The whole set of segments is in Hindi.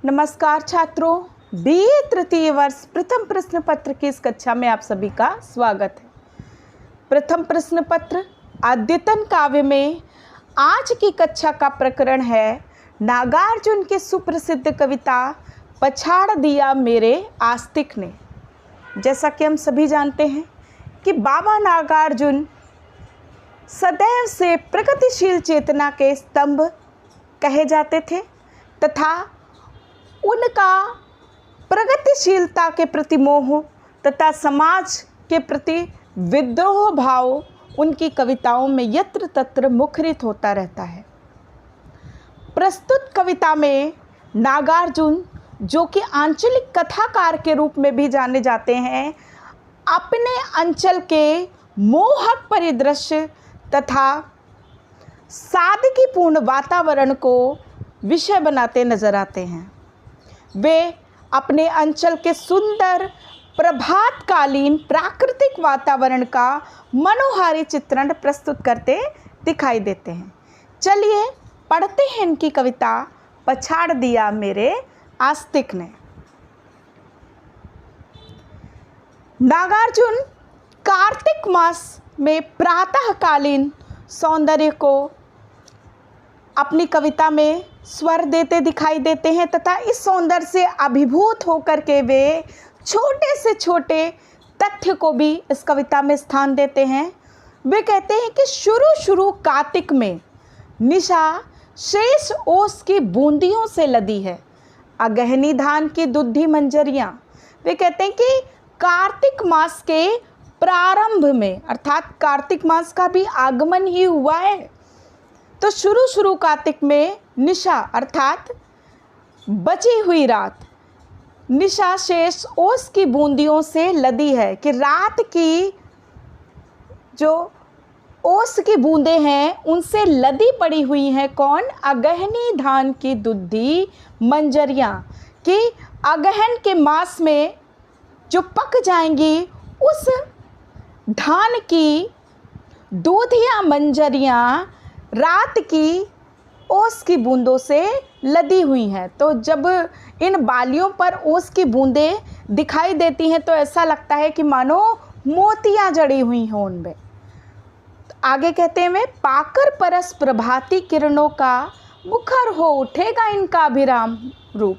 नमस्कार छात्रों, बीए तृतीय वर्ष प्रथम प्रश्न पत्र की इस कक्षा में आप सभी का स्वागत है। प्रथम प्रश्न पत्र अद्यतन काव्य में आज की कक्षा का प्रकरण है नागार्जुन की सुप्रसिद्ध कविता पछाड़ दिया मेरे आस्तिक ने। जैसा कि हम सभी जानते हैं कि बाबा नागार्जुन सदैव से प्रगतिशील चेतना के स्तंभ कहे जाते थे तथा उनका प्रगतिशीलता के प्रति मोह तथा समाज के प्रति विद्रोह भाव उनकी कविताओं में यत्र तत्र मुखरित होता रहता है। प्रस्तुत कविता में नागार्जुन, जो कि आंचलिक कथाकार के रूप में भी जाने जाते हैं, अपने अंचल के मोहक परिदृश्य तथा सादगीपूर्ण वातावरण को विषय बनाते नजर आते हैं। वे अपने अंचल के सुंदर प्रभातकालीन प्राकृतिक वातावरण का मनोहारी चित्रण प्रस्तुत करते दिखाई देते हैं। चलिए पढ़ते हैं इनकी कविता पछाड़ दिया मेरे आस्तिक ने। नागार्जुन कार्तिक मास में प्रातःकालीन सौंदर्य को अपनी कविता में स्वर देते दिखाई देते हैं तथा इस सौंदर्य से अभिभूत होकर के वे छोटे से छोटे तथ्य को भी इस कविता में स्थान देते हैं। वे कहते हैं कि शुरू कार्तिक में निशा शेष ओस की बूंदियों से लदी है, अगहनी धान की दुधी मंजरियाँ। वे कहते हैं कि कार्तिक मास के प्रारंभ में, अर्थात कार्तिक मास का भी आगमन ही हुआ है, तो शुरू कार्तिक में निशा अर्थात बची हुई रात, निशा शेष ओस की बूंदियों से लदी है कि रात की जो ओस की बूंदें हैं उनसे लदी पड़ी हुई हैं। कौन? अगहनी धान की दुधी मंजरियाँ, कि अगहन के मास में जो पक जाएंगी उस धान की दूधिया मंजरियाँ रात की ओस की बूंदों से लदी हुई हैं। तो जब इन बालियों पर ओस की बूंदें दिखाई देती हैं तो ऐसा लगता है कि मानो मोतियां जड़ी हुई हों उनमें। आगे कहते हैं वे पाकर परस प्रभाती किरणों का मुखर हो उठेगा इनका अभिराम रूप,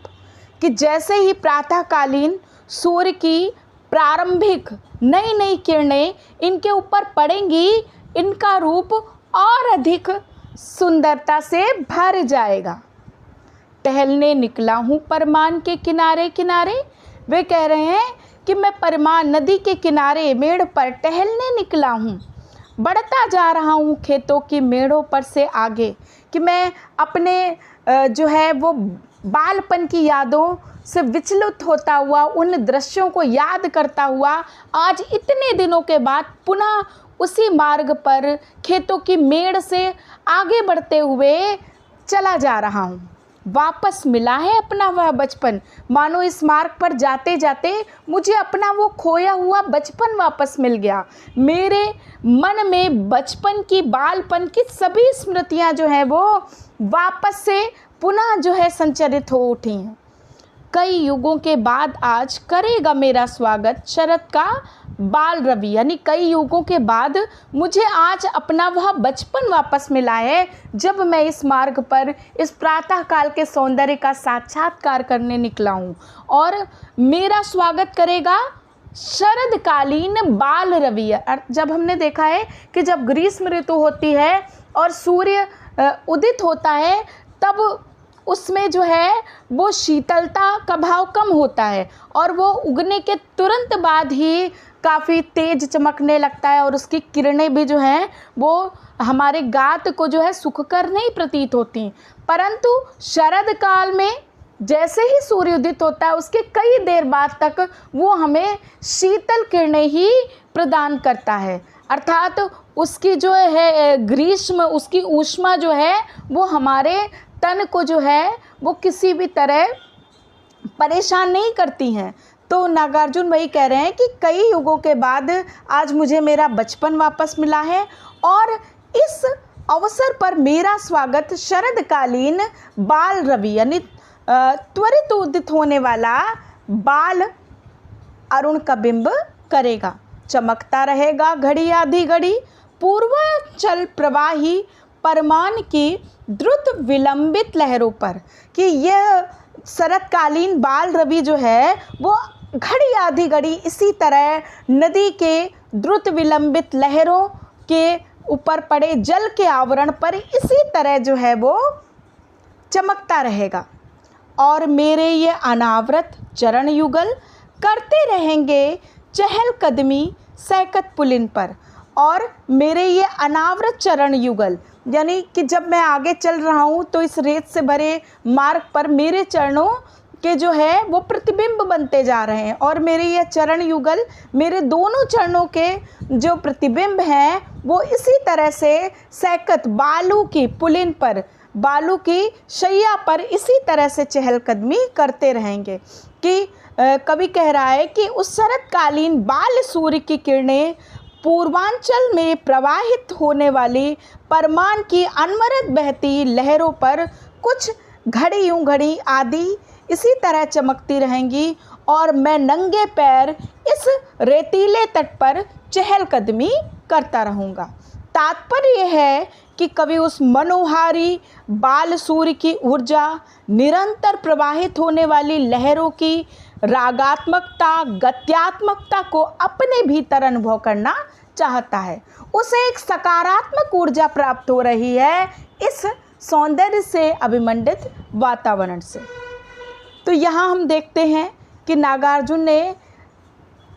कि जैसे ही प्रातःकालीन सूर्य की प्रारंभिक नई किरणें इनके ऊपर पड़ेंगी, इनका रूप और अधिक सुंदरता से भर जाएगा। टहलने निकला हूँ परमान के किनारे किनारे। वे कह रहे हैं कि मैं परमान नदी के किनारे मेड़ पर टहलने निकला हूँ, बढ़ता जा रहा हूँ खेतों की मेड़ों पर से आगे, कि मैं अपने जो है वो बालपन की यादों से विचलित होता हुआ, उन दृश्यों को याद करता हुआ आज इतने दिनों के बाद पुनः उसी मार्ग पर खेतों की मेड़ से आगे बढ़ते हुए चला जा रहा हूँ। वापस मिला है अपना वह बचपन, मानो इस मार्ग पर जाते जाते मुझे अपना वो खोया हुआ बचपन वापस मिल गया। मेरे मन में बचपन की, बालपन की सभी स्मृतियाँ जो हैं वो वापस से पुनः जो है संचरित हो उठी हैं। कई युगों के बाद आज करेगा मेरा स्वागत शरद का बाल रवि, यानी कई युगों के बाद मुझे आज अपना वह बचपन वापस मिला है जब मैं इस मार्ग पर इस प्रातःकाल के सौंदर्य का साक्षात्कार करने निकला हूँ, और मेरा स्वागत करेगा शरदकालीन बाल रवि। जब हमने देखा है कि जब ग्रीष्म ऋतु होती है और सूर्य उदित होता है तब उसमें जो है वो शीतलता का भाव कम होता है और वो उगने के तुरंत बाद ही काफ़ी तेज चमकने लगता है और उसकी किरणें भी जो हैं वो हमारे गात को जो है सुखकर नहीं प्रतीत होती। परंतु शरद काल में जैसे ही सूर्य उदित होता है उसके कई देर बाद तक वो हमें शीतल किरणें ही प्रदान करता है, अर्थात उसकी जो है ग्रीष्म, उसकी ऊष्मा जो है वो हमारे तन को जो है वो किसी भी तरह परेशान नहीं करती हैं। तो नागार्जुन वही कह रहे हैं कि कई युगों के बाद आज मुझे मेरा बचपन वापस मिला है और इस अवसर पर मेरा स्वागत शरदकालीन बाल रवि यानी त्वरित उदित होने वाला बाल अरुण का बिंब करेगा। चमकता रहेगा घड़ी आधी घड़ी पूर्वांचल प्रवाही परमान की द्रुत विलंबित लहरों पर, कि यह शरतकालीन बाल रवि जो है वो घड़ी आधी घड़ी इसी तरह नदी के द्रुत विलंबित लहरों के ऊपर पड़े जल के आवरण पर इसी तरह जो है वो चमकता रहेगा। और मेरे ये अनावृत चरण युगल करते रहेंगे चहलकदमी सैकत पुलिन पर। और मेरे ये अनावृत चरण युगल यानी कि जब मैं आगे चल रहा हूँ तो इस रेत से भरे मार्ग पर मेरे चरणों के जो है वो प्रतिबिंब बनते जा रहे हैं। और मेरे ये चरण युगल मेरे दोनों चरणों के जो प्रतिबिंब हैं वो इसी तरह से सैकत बालू की पुलिन पर, बालू की शैया पर इसी तरह से चहलकदमी करते रहेंगे। कि कवि कह रहा है कि उस शरतकालीन बाल सूर्य की किरणें पूर्वांचल में प्रवाहित होने वाली परमान की अनवरत बहती लहरों पर कुछ घड़ी यूं घड़ी आदि इसी तरह चमकती रहेंगी और मैं नंगे पैर इस रेतीले तट पर चहलकदमी करता रहूँगा। तात्पर्य यह है कि कवि उस मनोहारी बाल सूर्य की ऊर्जा, निरंतर प्रवाहित होने वाली लहरों की रागात्मकता, गत्यात्मकता को अपने भीतर अनुभव करना चाहता है। उसे एक सकारात्मक ऊर्जा प्राप्त हो रही है इस सौंदर्य से अभिमंडित वातावरण से। तो यहाँ हम देखते हैं कि नागार्जुन ने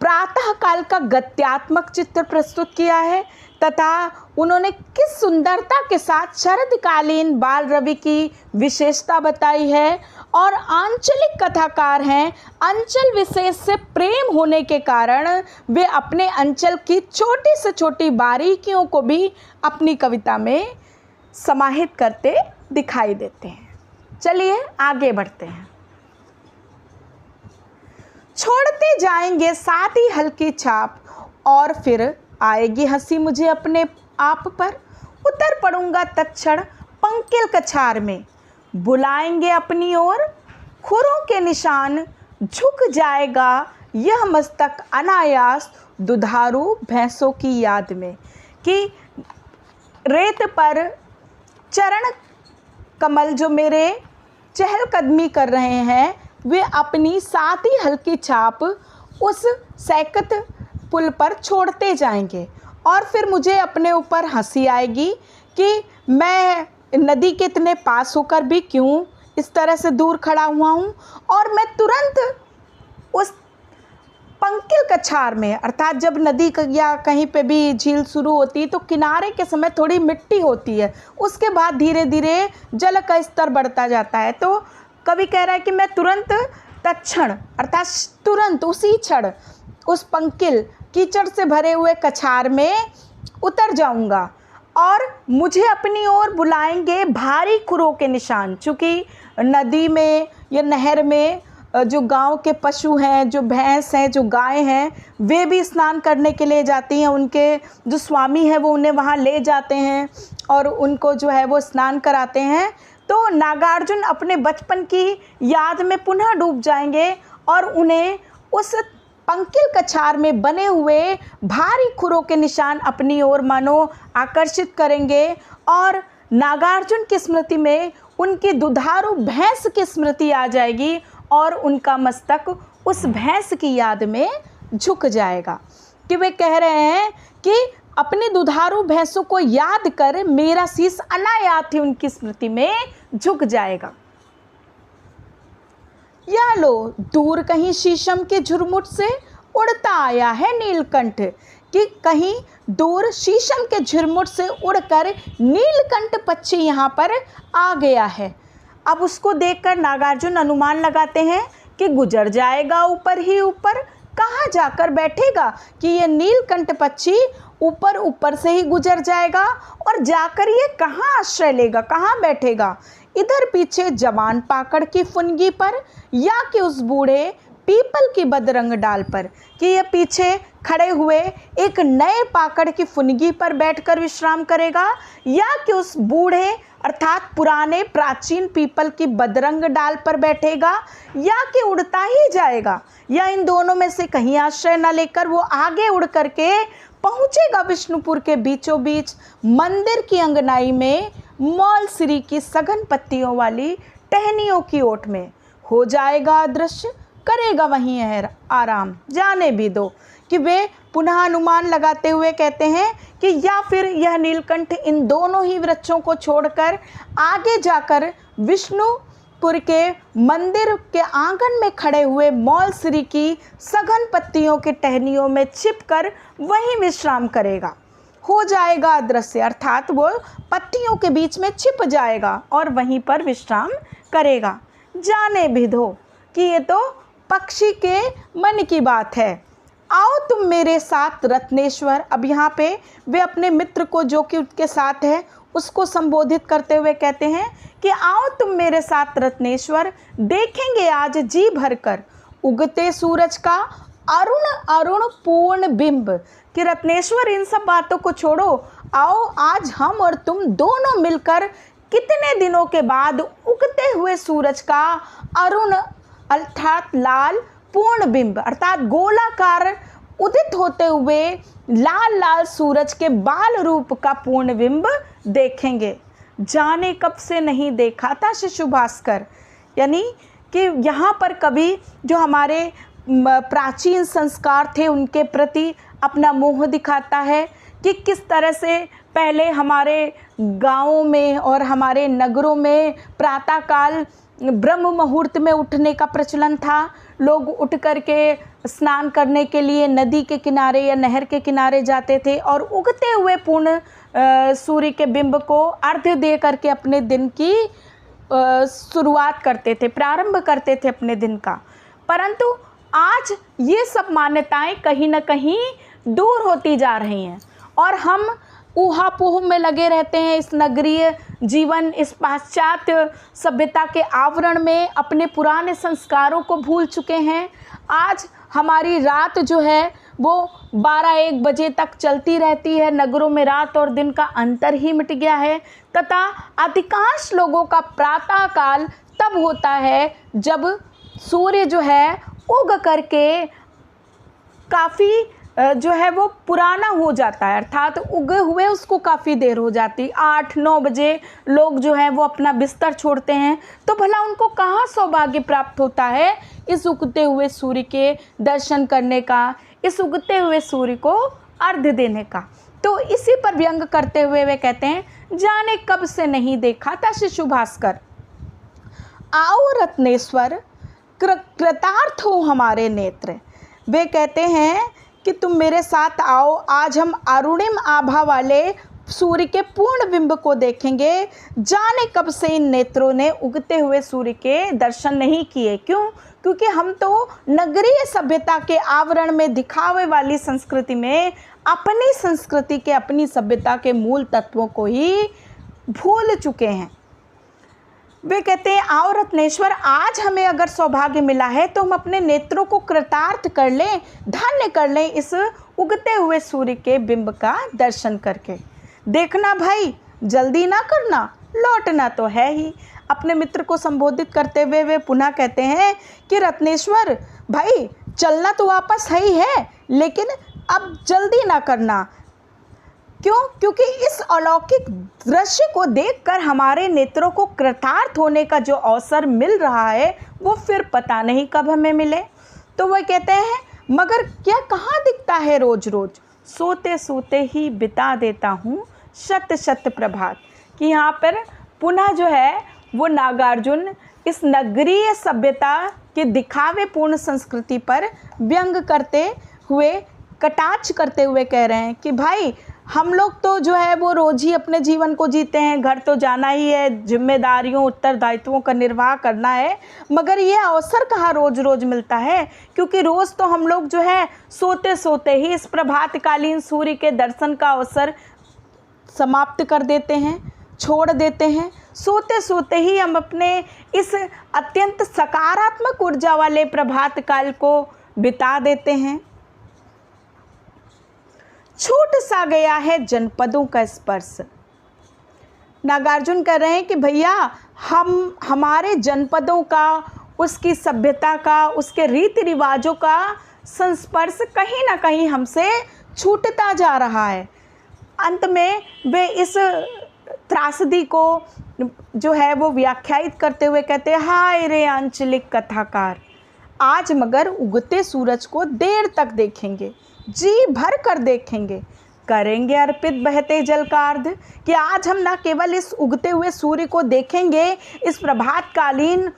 प्रातःकाल का गत्यात्मक चित्र प्रस्तुत किया है तथा उन्होंने किस सुंदरता के साथ शरदकालीन बाल रवि की विशेषता बताई है। और आंचलिक कथाकार हैं, अंचल विशेष से प्रेम होने के कारण वे अपने अंचल की छोटी से छोटी बारीकियों को भी अपनी कविता में समाहित करते दिखाई देते हैं। चलिए आगे बढ़ते हैं। छोड़ते जाएंगे साथ ही हल्की छाप और फिर आएगी हंसी मुझे अपने आप पर, उतर पड़ूंगा तत्क्षण पंकिल कछार में, बुलाएंगे अपनी ओर खुरों के निशान, झुक जाएगा यह मस्तक अनायास दुधारू भैंसों की याद में। कि रेत पर चरण कमल जो मेरे चहलकदमी कर रहे हैं वे अपनी साथ ही हल्की छाप उस सैकत पुल पर छोड़ते जाएंगे और फिर मुझे अपने ऊपर हंसी आएगी कि मैं नदी के इतने पास होकर भी क्यों इस तरह से दूर खड़ा हुआ हूँ। और मैं तुरंत उस पंकिल कछार में, अर्थात जब नदी या कहीं पे भी झील शुरू होती है तो किनारे के समय थोड़ी मिट्टी होती है, उसके बाद धीरे धीरे जल का स्तर बढ़ता जाता है। तो कवि कह रहा है कि मैं तुरंत तत्क्षण अर्थात तुरंत उसी क्षण उस पंकिल कीचड़ से भरे हुए कछार में उतर जाऊंगा और मुझे अपनी ओर बुलाएंगे भारी खुरों के निशान। चूँकि नदी में या नहर में जो गांव के पशु हैं, जो भैंस हैं, जो गाय हैं, वे भी स्नान करने के लिए जाती हैं। उनके जो स्वामी हैं वो उन्हें वहाँ ले जाते हैं और उनको जो है वो स्नान कराते हैं। तो नागार्जुन अपने बचपन की याद में पुनः डूब जाएंगे और उन्हें उस पंकिल कछार में बने हुए भारी खुरों के निशान अपनी ओर मानो आकर्षित करेंगे और नागार्जुन की स्मृति में उनकी दुधारू भैंस की स्मृति आ जाएगी और उनका मस्तक उस भैंस की याद में झुक जाएगा। कि वे कह रहे हैं कि अपनी दुधारू भैंसों को याद कर मेरा शीश अनायात ही उनकी स्मृति में झुक जाएगा। या लो दूर कहीं शीशम के झुरमुट से उड़ता आया है नीलकंठ। कि कहीं दूर शीशम के झुरमुट से उड़कर नीलकंठ पक्षी यहाँ पर आ गया है। अब उसको देखकर नागार्जुन अनुमान लगाते हैं कि गुजर जाएगा ऊपर ही ऊपर, कहाँ जाकर बैठेगा। कि ये नीलकंठ पक्षी ऊपर ऊपर से ही गुजर जाएगा और जाकर ये कहाँ आश्रय लेगा, कहाँ बैठेगा। इधर पीछे जवान पाकड़ की फुनगी पर या कि उस बूढ़े पीपल की बदरंग डाल पर, कि ये पीछे खड़े हुए एक नए पाकड़ की फुनगी पर बैठकर विश्राम करेगा, या कि उस बूढ़े अर्थात पुराने प्राचीन पीपल की बदरंग डाल पर बैठेगा, या कि उड़ता ही जाएगा, या इन दोनों में से कहीं आश्रय न लेकर वो आगे उड़ करके पहुंचेगा विष्णुपुर के बीचों बीच मंदिर की अंगनाई में मौलसिरी की सघन पत्तियों वाली टहनियों की ओट में। हो जाएगा अदृश्य, करेगा वहीं आराम। जाने भी दो कि वे पुनः अनुमान लगाते हुए कहते हैं कि या फिर यह नीलकंठ इन दोनों ही वृक्षों को छोड़कर आगे जाकर विष्णुपुर के मंदिर के आंगन में खड़े हुए मौलसिरी की सघन पत्तियों के टहनियों में छिपकर वहीं विश्राम करेगा। हो जाएगा अदृश्य अर्थात वो पत्तियों के बीच में छिप जाएगा और वहीं पर विश्राम करेगा। जाने भी दो कि ये तो पक्षी के मन की बात है। आओ तुम मेरे साथ रत्नेश्वर। अब यहाँ पे वे अपने मित्र को जो कि उसके साथ है उसको संबोधित करते हुए कहते हैं कि आओ तुम मेरे साथ रत्नेश्वर, देखेंगे आज जी भरकर उगते सूरज का अरुण अरुण पूर्ण बिंब। कि रत्नेश्वर इन सब बातों को छोड़ो, आओ आज हम और तुम दोनों मिलकर कितने दिनों के बाद उगते हुए सूरज का अरुण अर्थात लाल पूर्ण बिंब अर्थात गोलाकार उदित होते हुए लाल लाल सूरज के बाल रूप का पूर्ण बिंब देखेंगे। जाने कब से नहीं देखा था शिशु भास्कर, यानी कि यहाँ पर कभी जो हमारे प्राचीन संस्कार थे उनके प्रति अपना मोह दिखाता है कि किस तरह से पहले हमारे गाँवों में और हमारे नगरों में प्रातःकाल ब्रह्म मुहूर्त में उठने का प्रचलन था। लोग उठ करके स्नान करने के लिए नदी के किनारे या नहर के किनारे जाते थे और उगते हुए पूर्ण सूर्य के बिंब को अर्घ्य दे करके अपने दिन की शुरुआत करते थे, प्रारंभ करते थे अपने दिन का। परंतु आज ये सब मान्यताएं कहीं ना कहीं दूर होती जा रही हैं और हम ऊहापोह में लगे रहते हैं। इस नगरीय जीवन, इस पाश्चात्य सभ्यता के आवरण में अपने पुराने संस्कारों को भूल चुके हैं। आज हमारी रात जो है वो 12-1 बजे तक चलती रहती है। नगरों में रात और दिन का अंतर ही मिट गया है तथा अधिकांश लोगों का प्रातःकाल तब होता है जब सूर्य जो है उग करके काफ़ी जो है वो पुराना हो जाता है, अर्थात उगे हुए उसको काफ़ी देर हो जाती। 8-9 बजे लोग जो हैं वो अपना बिस्तर छोड़ते हैं, तो भला उनको कहाँ सौभाग्य प्राप्त होता है इस उगते हुए सूर्य के दर्शन करने का, इस उगते हुए सूर्य को अर्घ्य देने का। तो इसी पर व्यंग करते हुए वे कहते हैं, जाने कब से नहीं देखा था शिशु भास्कर। आओ रत्नेश्वर, कृतार्थ हो हमारे नेत्र। वे कहते हैं कि तुम मेरे साथ आओ, आज हम अरुणिम आभा वाले सूर्य के पूर्ण बिंब को देखेंगे। जाने कब से इन नेत्रों ने उगते हुए सूर्य के दर्शन नहीं किए। क्यों? क्योंकि हम तो नगरीय सभ्यता के आवरण में दिखावे वाली संस्कृति में अपनी संस्कृति के, अपनी सभ्यता के मूल तत्वों को ही भूल चुके हैं। वे कहते हैं, आओ रत्नेश्वर, आज हमें अगर सौभाग्य मिला है तो हम अपने नेत्रों को कृतार्थ कर लें, धन्य कर लें इस उगते हुए सूर्य के बिंब का दर्शन करके। देखना भाई, जल्दी ना करना, लौटना तो है ही। अपने मित्र को संबोधित करते हुए वे पुनः कहते हैं कि रत्नेश्वर भाई, चलना तो वापस है ही है, लेकिन अब जल्दी ना करना। क्यों? क्योंकि इस अलौकिक दृश्य को देखकर हमारे नेत्रों को कृतार्थ होने का जो अवसर मिल रहा है वो फिर पता नहीं कब हमें मिले। तो वह कहते हैं, मगर क्या कहाँ दिखता है रोज रोज, सोते सोते ही बिता देता हूँ शत शत प्रभात। कि यहाँ पर पुनः जो है वो नागार्जुन इस नगरीय सभ्यता के दिखावे पूर्ण संस्कृति पर व्यंग करते हुए, कटाक्ष करते हुए कह रहे हैं कि भाई, हम लोग तो जो है वो रोज़ ही अपने जीवन को जीते हैं, घर तो जाना ही है, जिम्मेदारियों उत्तरदायित्वों का निर्वाह करना है, मगर ये अवसर कहाँ रोज़ रोज़ मिलता है। क्योंकि रोज़ तो हम लोग जो है सोते सोते ही इस प्रभातकालीन सूर्य के दर्शन का अवसर समाप्त कर देते हैं। छोड़ देते हैं। सोते सोते ही हम अपने इस अत्यंत सकारात्मक ऊर्जा वाले प्रभात काल को बिता देते हैं। छूट सा गया है जनपदों का स्पर्श। नागार्जुन कह रहे हैं कि भैया हम हमारे जनपदों का, उसकी सभ्यता का, उसके रीति रिवाजों का संस्पर्श कहीं ना कहीं हमसे छूटता जा रहा है। अंत में वे इस त्रासदी को जो है वो व्याख्यायित करते हुए कहते हैं, हाय रे आंचलिक कथाकार, आज मगर उगते सूरज को देर तक देखेंगे, जी भर कर देखेंगे, करेंगे अर्पित बहते जल का अर्ध। कि आज हम न केवल इस उगते हुए सूर्य को देखेंगे, इस प्रभातकालीन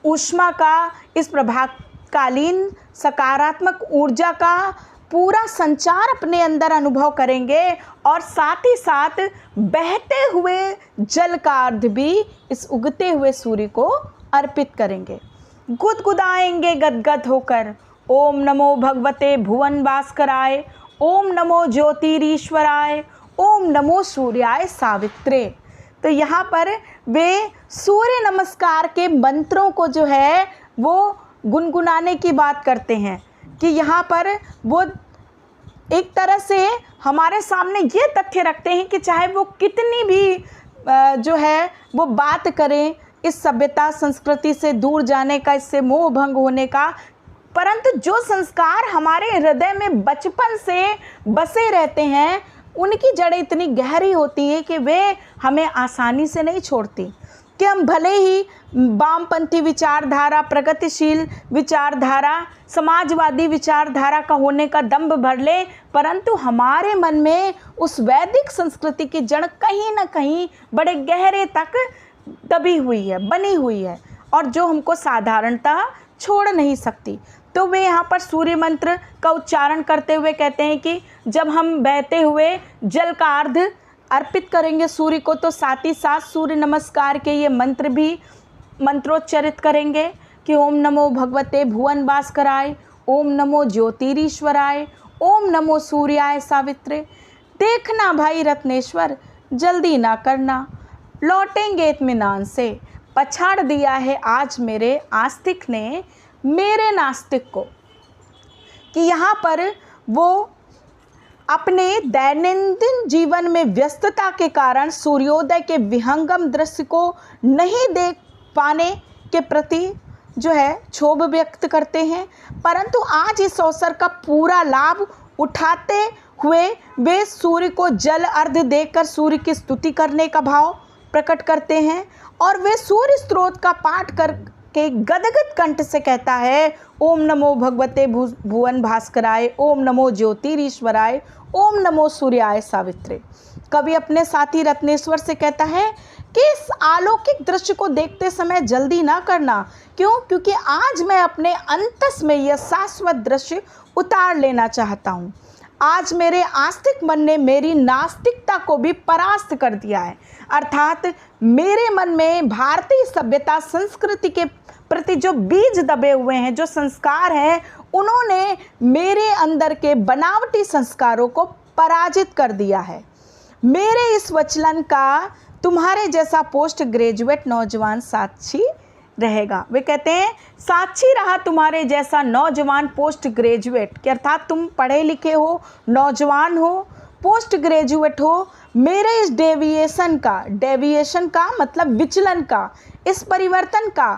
ऊष्मा का, इस प्रभातकालीन सकारात्मक ऊर्जा का पूरा संचार अपने अंदर अनुभव करेंगे और साथ ही साथ बहते हुए जल का अर्ध भी इस उगते हुए सूर्य को अर्पित करेंगे। गुदगुदाएंगे गदगद होकर, ओम नमो भगवते भुवन भास्कराय, ओम नमो ज्योतिरीश्वराय, ओम नमो सूर्याय सावित्रे। तो यहाँ पर वे सूर्य नमस्कार के मंत्रों को जो है वो गुनगुनाने की बात करते हैं कि यहाँ पर वो एक तरह से हमारे सामने ये तथ्य रखते हैं कि चाहे वो कितनी भी जो है वो बात करें इस सभ्यता संस्कृति से दूर जाने का, इससे मोह भंग होने का, परंतु जो संस्कार हमारे हृदय में बचपन से बसे रहते हैं उनकी जड़ें इतनी गहरी होती है कि वे हमें आसानी से नहीं छोड़ती। कि हम भले ही वामपंथी विचारधारा, प्रगतिशील विचारधारा, समाजवादी विचारधारा का होने का दंभ भर ले, परंतु हमारे मन में उस वैदिक संस्कृति की जड़ कहीं ना कहीं बड़े गहरे तक दबी हुई है, बनी हुई है, और जो हमको साधारणतः छोड़ नहीं सकती। तो वे यहाँ पर सूर्य मंत्र का उच्चारण करते हुए कहते हैं कि जब हम बहते हुए जल का अर्घ अर्पित करेंगे सूर्य को, तो साथ ही साथ सूर्य नमस्कार के ये मंत्र भी मंत्रोच्चरित करेंगे कि ओम नमो भगवते भुवन भास्कराय, ओम नमो ज्योतिरीश्वराय, ओम नमो सूर्याय सावित्रे। देखना भाई रत्नेश्वर, जल्दी ना करना, लौटेंगे इत्मीनान से, पछाड़ दिया है आज मेरे आस्तिक ने मेरे नास्तिक को। कि यहाँ पर वो अपने दैनंदिन जीवन में व्यस्तता के कारण सूर्योदय के विहंगम दृश्य को नहीं देख पाने के प्रति जो है क्षोभ व्यक्त करते हैं, परंतु आज इस अवसर का पूरा लाभ उठाते हुए वे सूर्य को जल अर्घ देकर सूर्य की स्तुति करने का भाव प्रकट करते हैं। और वे सूर्य स्त्रोत का पाठ करके गदगद कंठ से कहता है, ओम नमो भगवते भुवन भास्कराय, ओम नमो ज्योतिरीश्वराय, ओम नमो सूर्याय सावित्रे। कवि अपने साथी रत्नेश्वर से कहता है कि इस अलौकिक दृश्य को देखते समय जल्दी ना करना। क्यों? क्योंकि आज मैं अपने अंतस में यह शाश्वत दृश्य उतार लेना चाहता हूँ। आज मेरे आस्तिक मन ने मेरी नास्तिकता को भी परास्त कर दिया है, अर्थात मेरे मन में भारतीय सभ्यता संस्कृति के प्रति जो बीज दबे हुए हैं, जो संस्कार हैं, उन्होंने मेरे अंदर के बनावटी संस्कारों को पराजित कर दिया है। मेरे इस वचलन का तुम्हारे जैसा पोस्ट ग्रेजुएट नौजवान साक्षी रहेगा। वे कहते हैं साक्षी रहा तुम्हारे जैसा नौजवान पोस्ट ग्रेजुएट, कि अर्थात तुम पढ़े लिखे हो, नौजवान हो, पोस्ट ग्रेजुएट हो, मेरे इस डेविएशन का मतलब विचलन का, इस परिवर्तन का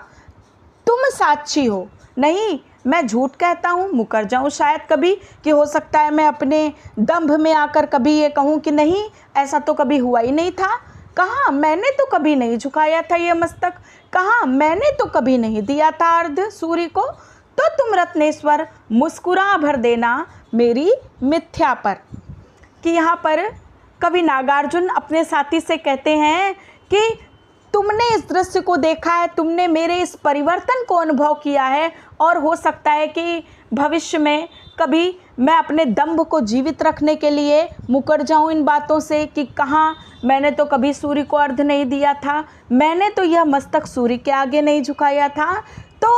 तुम साक्षी हो। नहीं, मैं झूठ कहता हूँ, मुकर जाऊँ शायद कभी, कि हो सकता है मैं अपने दंभ में आकर कभी ये कहूँ कि नहीं ऐसा तो कभी हुआ ही नहीं था, कहाँ मैंने तो कभी नहीं झुकाया था ये मस्तक, कहाँ मैंने तो कभी नहीं दिया था अर्घ सूर्य को। तो तुम रत्नेश्वर मुस्कुरा भर देना मेरी मिथ्या पर। कि यहाँ पर कवि नागार्जुन अपने साथी से कहते हैं कि तुमने इस दृश्य को देखा है, तुमने मेरे इस परिवर्तन को अनुभव किया है, और हो सकता है कि भविष्य में कभी मैं अपने दंभ को जीवित रखने के लिए मुकर जाऊं इन बातों से कि कहाँ मैंने तो कभी सूर्य को अर्घ नहीं दिया था, मैंने तो यह मस्तक सूर्य के आगे नहीं झुकाया था। तो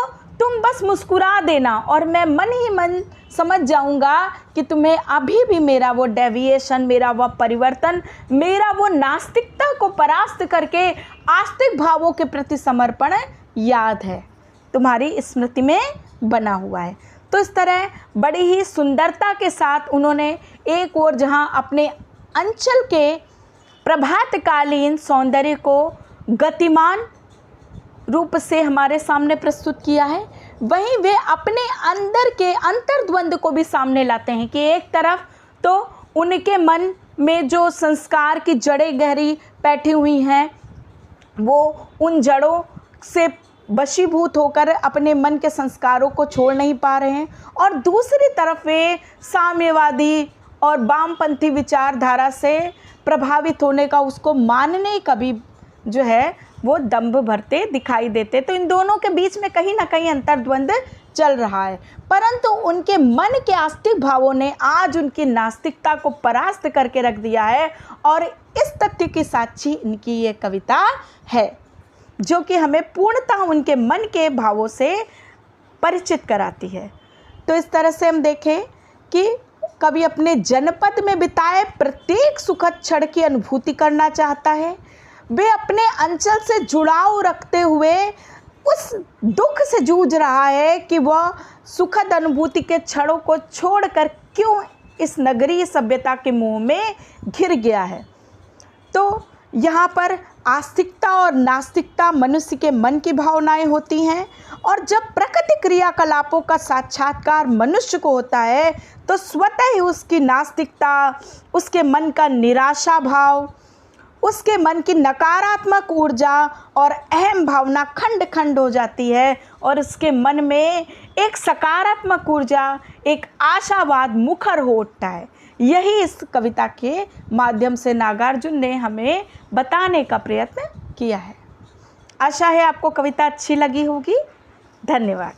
तुम बस मुस्कुरा देना और मैं मन ही मन समझ जाऊंगा कि तुम्हें अभी भी मेरा वो डेविएशन, मेरा वो परिवर्तन, मेरा वो नास्तिकता को परास्त करके आस्तिक भावों के प्रति समर्पण याद है, तुम्हारी स्मृति में बना हुआ है। तो इस तरह बड़ी ही सुंदरता के साथ उन्होंने एक ओर जहाँ अपने अंचल के प्रभातकालीन सौंदर्य को गतिमान रूप से हमारे सामने प्रस्तुत किया है, वहीं वे अपने अंदर के अंतर्द्वंद को भी सामने लाते हैं कि एक तरफ तो उनके मन में जो संस्कार की जड़ें गहरी बैठी हुई हैं, वो उन जड़ों से वशीभूत होकर अपने मन के संस्कारों को छोड़ नहीं पा रहे हैं, और दूसरी तरफ वे साम्यवादी और वामपंथी विचारधारा से प्रभावित होने का, उसको मानने का भी जो है वो दंभ भरते दिखाई देते। तो इन दोनों के बीच में कहीं ना कहीं अंतर्द्वंद चल रहा है, परंतु उनके मन के आस्तिक भावों ने आज उनकी नास्तिकता को परास्त करके रख दिया है, और इस तथ्य की साक्षी इनकी ये कविता है, जो कि हमें पूर्णतः उनके मन के भावों से परिचित कराती है। तो इस तरह से हम देखें कि कवि अपने जनपद में बिताए प्रत्येक सुखद क्षण की अनुभूति करना चाहता है। वे अपने अंचल से जुड़ाव रखते हुए उस दुख से जूझ रहा है कि वह सुखद अनुभूति के क्षणों को छोड़कर क्यों इस नगरीय सभ्यता के मुंह में घिर गया है। तो यहाँ पर आस्तिकता और नास्तिकता मनुष्य के मन की भावनाएं होती हैं, और जब प्रकृति क्रियाकलापों का साक्षात्कार मनुष्य को होता है तो स्वतः ही उसकी नास्तिकता, उसके मन का निराशा भाव, उसके मन की नकारात्मक ऊर्जा और अहम भावना खंड खंड हो जाती है, और उसके मन में एक सकारात्मक ऊर्जा, एक आशावाद मुखर हो उठता है। यही इस कविता के माध्यम से नागार्जुन ने हमें बताने का प्रयत्न किया है। आशा है आपको कविता अच्छी लगी होगी। धन्यवाद।